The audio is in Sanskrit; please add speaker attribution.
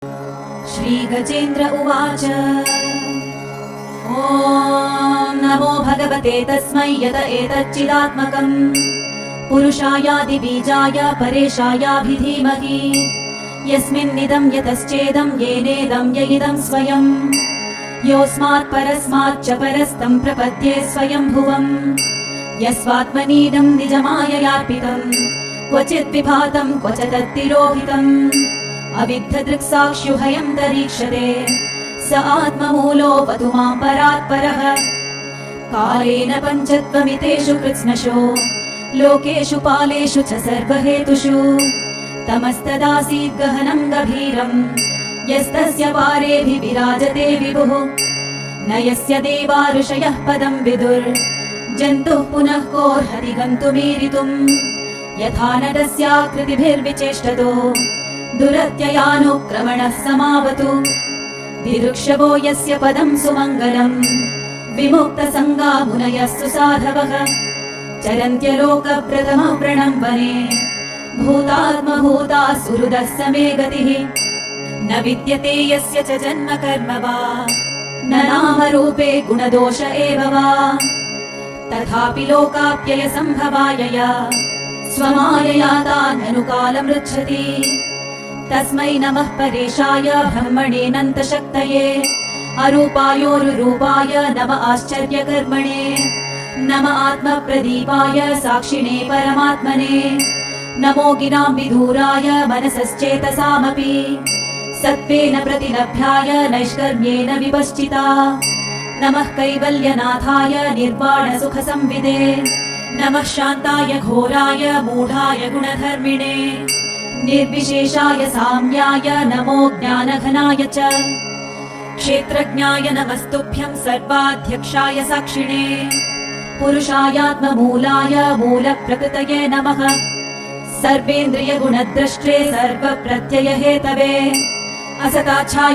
Speaker 1: श्रीगजेन्द्र उवाच। ॐ नमो भगवते तस्मै यत एतच्चिदात्मकम् पुरुषायादिबीजाय परेशायाभिधीमहि यस्मिन्निदं यतश्चेदं येनेदं य इदं स्वयं योऽस्मात् परस्माच्च परस्तं प्रपद्ये स्वयंभुवम् यस्वात्मनीदं निजमाययार्पितं क्वचित् विभातं क्वच तत्तिरोहितम् अविद्धदृक्साक्ष्युभयं दरीक्षते स आत्ममूलोऽवतु मां परात्परः कालेन पञ्चत्वमितेषु कृत्स्नशो लोकेषु पालेषु च सर्वहेतुषु तमस्तदासीत् गहनं गभीरम् यस्तस्य पारेऽभिविराजते विभुः न यस्य देवा ऋषयः पदं विदुर् जन्तुः पुनः कोऽर्हति गन्तुमीरितुम् यथा नटस्याकृतिभिर्विचेष्टतो दुरत्ययानुक्रमणः समावतु दिरुक्षवो यस्य पदं सुमङ्गलम् विमुक्तसङ्गा मुनयः सुसाधवः चरन्त्यलोकप्रथमः प्रणम्बने भूतात्मभूता सुहृदः समे गतिः न विद्यते यस्य च जन्म कर्म वा न नामरूपे गुणदोष एव वा तथापि लोकाप्ययसम्भवायया स्वमायया ताननुकालमृच्छति तस्मै नमः परेशाय ब्रह्मणेऽनन्तशक्तये अरूपायोरुरूपाय नम आश्चर्यकर्मणे नम आत्मप्रदीपाय साक्षिणे परमात्मने नमो गिराम्बिधूराय मनसश्चेतसामपि सत्त्वेन प्रतिलभ्याय नैष्कर्म्येन विपश्चिता नमः कैवल्यनाथाय निर्वाणसुखसंविदे नमः शान्ताय घोराय मूढाय गुणधर्मिणे निर्विशेषाय साम्याय नमो ज्ञानघनाय च क्षेत्रज्ञाय नमस्तुभ्यं सर्वाध्यक्षाय साक्षिणे पुरुषायात्ममूलाय मूलप्रकृतये नमः सर्वेन्द्रियगुणद्रष्ट्रे सर्वप्रत्ययहेतवे असताच्छाय